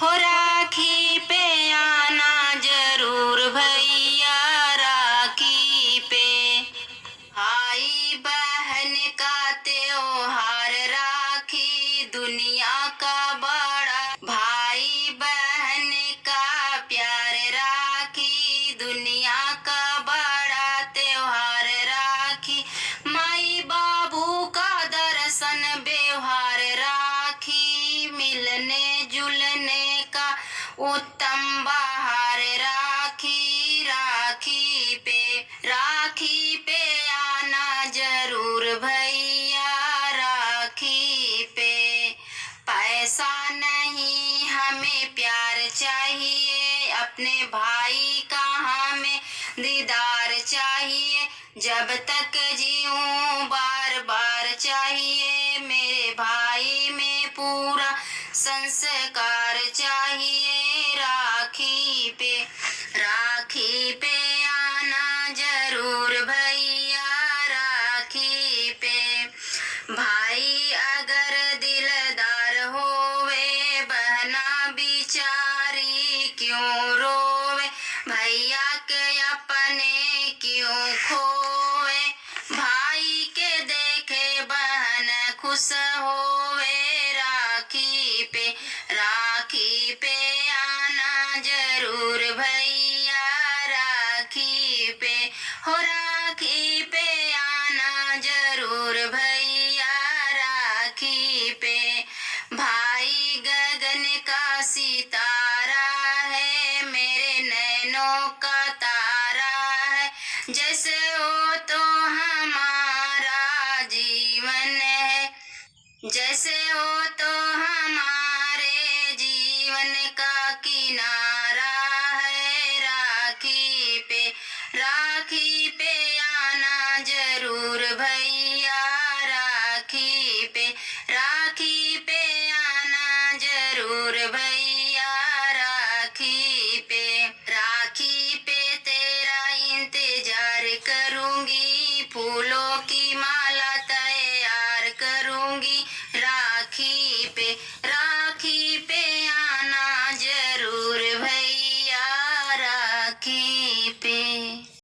हो राखी पे आना जरूर भैया, राखी पे। भाई बहन का त्योहार राखी, दुनिया का बड़ा भाई बहन का प्यार राखी, दुनिया का बड़ा त्योहार राखी। माई बाबू का दर्शन व्यवहार राखी, मिलने जुलने का उत्तम बहार राखी। राखी पे आना जरूर भैया, राखी पे। पैसा नहीं हमें प्यार चाहिए, अपने भाई का हमें दीदार चाहिए। जब तक जीऊं बार बार चाहिए, मेरे भाई में पूरा संस्कार चाहिए। राखी पे आना जरूर भैया, राखी पे। भाई अगर दिलदार होवे, बहना बिचारी क्यों रोवे, भैया के अपने क्यों खोवे। भाई के देखे बहन खुश होवे, राखी पे आना जरूर भैया, राखी पे। हो राखी पे आना जरूर भैया, राखी पे। भाई गगन का सितारा है, मेरे नैनों का तारा है। जैसे हो तो हमारा जीवन है, जैसे हो तो हमारे जीवन का किनारा है। राखी पे आना जरूर भैया, राखी पे आना जरूर भैया, राखी